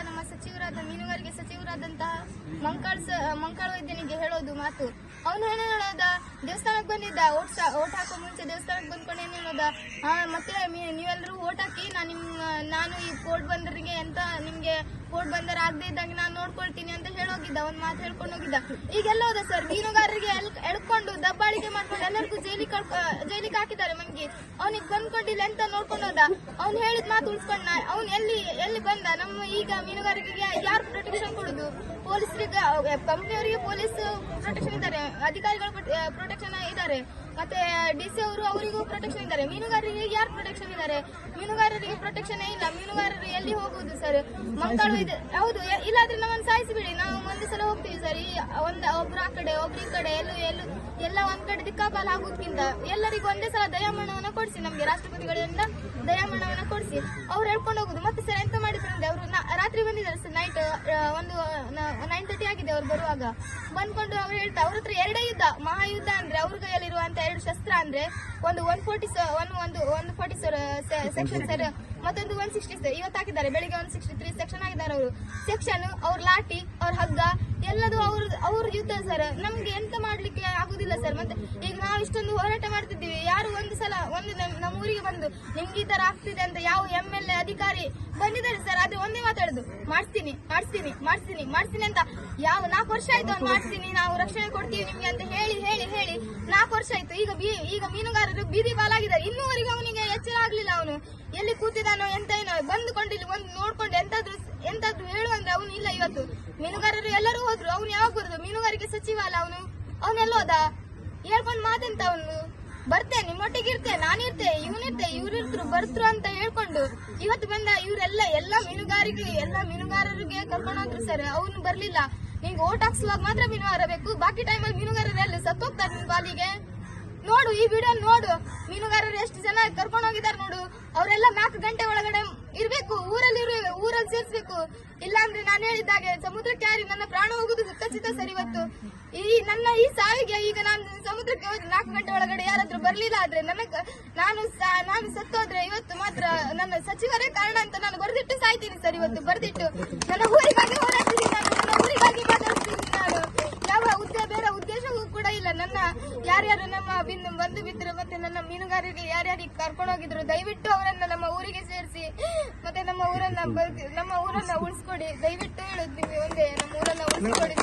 ನಮ್ಮ ಸಚಿವರಾದ ಮೀನುಗಾರಿಕೆ ಸಚಿವರಾದಂತಹ ಮಂಕಾಳ ವೈದ್ಯನಿಗೆ ಹೇಳೋದು ಮಾತು. ಅವನು ಏನು ಹೇಳೋದ, ದೇವಸ್ಥಾನಕ್ಕೆ ಬಂದಿದ್ದ, ಓಟ್ ಹಾಕೋ ಮುಂಚೆ ದೇವಸ್ಥಾನಕ್ಕೆ ಬಂದ್ಕೊಂಡು ಏನು ಹೇಳೋದ, ಮತ್ತೆ ನೀವೆಲ್ಲರೂ ಓಟ್ ಹಾಕಿ ನಾನು ಈ ಕೋರ್ಟ್ ಬಂದರಿಗೆ ಅಂತ ನಿಮ್ಗೆ ಕೋರ್ಟ್ ಬಂದರ ಆಗದೆ ಇದ್ದಂಗೆ ನಾನು ನೋಡ್ಕೊಳ್ತೀನಿ ಅಂತ ಹೇಳೋಗಿದ್ದ. ಒಂದ್ ಮಾತು ಹೇಳ್ಕೊಂಡು ಹೋಗಿದ್ದ. ಈಗೆಲ್ಲ ಹೋದ ಸರ್, ಮೀನುಗಾರರಿಗೆ ಎಳ್ಕೊಂಡು ದಬ್ಬಾಳಿಕೆ ಮಾಡ್ಕೊಂಡು ಎಲ್ಲರಿಗೂ ಜೈಲಿಗೆ ಹಾಕಿದ್ದಾರೆ. ಮನ್ಗಿ ಅವನಿಗೆ ಬಂದ್ಕೊಂಡಿಲ್ಲ ಅಂತ ನೋಡ್ಕೊಂಡು ಹೋದ. ಅವ್ನು ಹೇಳಿದ ಮಾತು ಉಳಿಸ್ಕೊಂಡ. ಅವ್ನು ಎಲ್ಲಿ ಬಂದ? ನಮ್ಮ ಈಗ ಮೀನುಗಾರಿಕೆಗೆ ಯಾರು ಪ್ರೊಟೆಕ್ಷನ್ ಕೊಡುದು? ಪೊಲೀಸರಿಗೆ, ಕಂಪ್ನಿಯವರಿಗೆ ಪೊಲೀಸ್ ಪ್ರೊಟೆಕ್ಷನ್ ಇದ್ದಾರೆ, ಅಧಿಕಾರಿಗಳು ಪ್ರೊಟೆಕ್ಷನ್ ಇದ್ದಾರೆ, ಮತ್ತೆ ಡಿಸಿ ಅವರು ಅವರಿಗೂ ಪ್ರೊಟೆಕ್ಷನ್ ಇದ್ದಾರೆ. ಮೀನುಗಾರರಿಗೆ ಯಾರು ಪ್ರೊಟೆಕ್ಷನ್ ಇದ್ದಾರೆ? ಮೀನುಗಾರರಿಗೆ ಪ್ರೊಟೆಕ್ಷನ್ ಇಲ್ಲ. ಮೀನುಗಾರರು ಎಲ್ಲಿ ಹೋಗುದು ಸರ್? ಮಕ್ಕಳು ಇದೆ, ಹೌದು. ಇಲ್ಲಾದ್ರೆ ನಮ್ಮನ್ನು ಸಾಯಿಸಿಬಿಡಿ, ನಾವು ಒಂದೇ ಸಲ ಹೋಗ್ತೀವಿ ಸರ್. ಒಬ್ರು ಆ ಕಡೆ ಒಬ್ರು ಈ ಕಡೆ ಎಲ್ಲ ಒಂದ್ ಕಡೆ ದಿಕ್ಕಾಪಾಲ ಆಗೋದ್ಕಿಂತ ಎಲ್ಲರಿಗೂ ಒಂದೇ ಸಲ ದಯಾಮರಣವನ್ನ ಕೊಡಿಸಿ, ನಮ್ಗೆ ರಾಷ್ಟ್ರಪತಿಗಳಿಂದ ದಯಾಮರಣವನ್ನ ಕೊಡಿಸಿ ಅವ್ರು ಹೇಳ್ಕೊಂಡು ಹೋಗುದು. ಮತ್ತೆ ಸರ್ ಎಂತ ಮಾಡಿದ್ರು ಅಂದ್ರೆ, ಅವರು ರಾತ್ರಿ ಬಂದಿದ್ದಾರೆ ಸರ್, ನೈಟ್ 9:30 ಆಗಿದೆ ಅವ್ರು ಬರುವಾಗ. ಬಂದ್ಕೊಂಡು ಅವ್ರು ಹೇಳ್ತಾ, ಅವ್ರ ಹತ್ರ ಎರಡೇ ಯುದ್ಧ, ಮಹಾಯುದ್ಧ ಅಂದ್ರೆ ಅವ್ರ ಕೈಯಲ್ಲಿರುವಂತ 2 ಶಸ್ತ್ರ ಅಂದ್ರೆ ಒಂದು 140 ಸೆಕ್ಷನ್ ಸರ್, ಮತ್ತೊಂದು 160 ಸರ್. ಇವತ್ತು ಹಾಕಿದ್ದಾರೆ, ಬೆಳಿಗ್ಗೆ 163 ಸೆಕ್ಷನ್ ಆಗಿದ್ದಾರೆ. ಅವರು ಸೆಕ್ಷನ್, ಅವ್ರ ಲಾಠಿ, ಅವ್ರ ಹಗ್ಗ ಎಲ್ಲದು ಅವ್ರ ಯುದ್ಧ ಸರ್. ನಮ್ಗೆ ಎಂತ ಮಾಡ್ಲಿಕ್ಕೆ ಆಗುದಿಲ್ಲ ಸರ್. ಮತ್ತೆ ಈಗ ನಾವು ಇಷ್ಟೊಂದು ಹೋರಾಟ ಮಾಡ್ತಿದ್ದೀವಿ, ಯಾರು ನಮ್ಮ ಊರಿಗೆ ಬಂದು ನಿಮ್ಗೆ ಈ ತರ ಆಗ್ತಿದೆ ಅಂತ ಯಾವ MLA ಅಧಿಕಾರಿ ಬಂದಿದ್ದಾರೆ ಸರ್? ಆದ್ರೆ ಒಂದೇ ಮಾತಾಡುದು, ಮಾಡಿಸ್ತೀನಿ ಅಂತ. 4 ವರ್ಷ ಆಯ್ತು ಅವ್ನು ಮಾಡಿಸ್ತೀನಿ, ನಾವು ರಕ್ಷಣೆ ಕೊಡ್ತೀವಿ ನಿಮ್ಗೆ ಅಂತ ಹೇಳಿ 4 ವರ್ಷ ಆಯ್ತು. ಈಗ ಮೀನುಗಾರರು ಬೀದಿ ಪಾಲಾಗಿದ್ದಾರೆ. ಇನ್ನೂವರೆಗೂ ಅವನಿಗೆ ಎಚ್ಚರ ಆಗ್ಲಿಲ್ಲ. ಅವನು ಎಲ್ಲಿ ಕೂತಿದಾನೋ ಎಂತ ಏನೋ ಬಂದುಕೊಂಡು ಇಲ್ಲಿ ಒಂದು ನೋಡ್ಕೊಂಡು ಎಂತಾದ್ರು ಹೇಳುವಂದ್ರೆ ಅವನು ಇಲ್ಲ. ಇವತ್ತು ಮೀನುಗಾರರು ಎಲ್ಲರೂ ಹೋದ್ರು, ಅವ್ನು ಯಾವಾಗ ಬರುದು? ಮೀನುಗಾರಿಕೆ ಸಚಿವ ಅಲ್ಲ ಅವನೆಲ್ಲೋದ? ಹೇಳ್ಕೊಂಡ್ ಮಾತೆಂತ ಅವನು? ಬರ್ತೇನೆ, ನಿಮ್ಮೊಟ್ಟಿಗೆ ಇರ್ತೇ, ನಾನಿರ್ತೆ, ಇವ್ರಿರ್ತರು ಬರ್ತರು ಅಂತ ಹೇಳ್ಕೊಂಡು ಇವತ್ತು ಬಂದ. ಎಲ್ಲ ಮೀನುಗಾರರಿಗೆ ಕರ್ಕೊಂಡೋದ್ರು ಸರ್. ಅವನು ಬರ್ಲಿಲ್ಲ. ನಿಂಗೆ ಓಟ್ ಹಾಕ್ಸುವಾಗ ಮಾತ್ರ ಮೀನುಗಾರ ಬೇಕು, ಬಾಕಿ ಟೈಮಲ್ಲಿ ಮೀನುಗಾರರು ಎಲ್ಲ ಸತ್ತೋಗ್ತಾರೆ ನಿನ್ ಬಾಲಿಗೆ. ನೋಡು, ಈ ವಿಡಿಯೋ ನೋಡು, ಮೀನುಗಾರರು ಎಷ್ಟು ಜನ ಕರ್ಕೊಂಡು ಹೋಗಿದ್ದಾರೆ ನೋಡು. ಅವರೆಲ್ಲ 4 ಗಂಟೆ ಒಳಗಡೆ ಇರ್ಬೇಕು, ಊರಲ್ಲಿ ಸೇರ್ಸ್ಬೇಕು. ಇಲ್ಲಾಂದ್ರೆ ನಾನು ಹೇಳಿದ್ದಾಗೆ ಸಮುದ್ರಕ್ಕೆ ಯಾರಿ ನನ್ನ ಪ್ರಾಣ ಹೋಗುದು ಖಚಿತ ಸರ್. ಇವತ್ತು ನನ್ನ ಈ ಸಾವಿಗೆ ಈಗ ನಾನು ಸಮುದ್ರಕ್ಕೆ ಹೋದ್ರೆ 4 ಗಂಟೆ ಒಳಗಡೆ ಯಾರಾದ್ರೂ ಬರ್ಲಿಲ್ಲ ಆದ್ರೆ ನಾನು ಸತ್ತೋದ್ರೆ ಇವತ್ತು ಮಾತ್ರ ನನ್ನ ಸಚಿವರೇ ಕಾರಣ ಅಂತ ನಾನು ಬರೆದಿಟ್ಟು ಸಾಯ್ತೀನಿ ಸರ್. ಇವತ್ತು ಬರೆದಿಟ್ಟು ನನ್ನ ಊರಿಗಾಗಿ ಹೋರಾಡ್ತೀನಿ ನಾನು, ನನ್ನ ಊರಿಗಾಗಿ ಮಾತಾಡ್ತೀನಿ ನಾನು. ಬೇರೆ ಉದ್ದೇಶವೂ ಕೂಡ ಇಲ್ಲ. ನನ್ನ ಯಾರ್ಯಾರು ನಮ್ಮ ಬಂಧು ಮಿತ್ರರು ಮತ್ತೆ ನನ್ನ ಮೀನುಗಾರರಿಗೆ ಯಾರ್ಯಾರಿಗೆ ಕರ್ಕೊಂಡು ಹೋಗಿದ್ರು, ದಯವಿಟ್ಟು ಅವರನ್ನ ನಮ್ಮ ಊರಿಗೆ ಸೇರಿಸಿ, ಮತ್ತೆ ನಮ್ಮ ಊರನ್ನ ಉಳಿಸ್ಕೊಡಿ. ದಯವಿಟ್ಟು ಹೇಳುತ್ತೀವಿ ಒಂದೇ, ನಮ್ಮ ಊರನ್ನ ಉಳಿಸ್ಕೊಡಿ.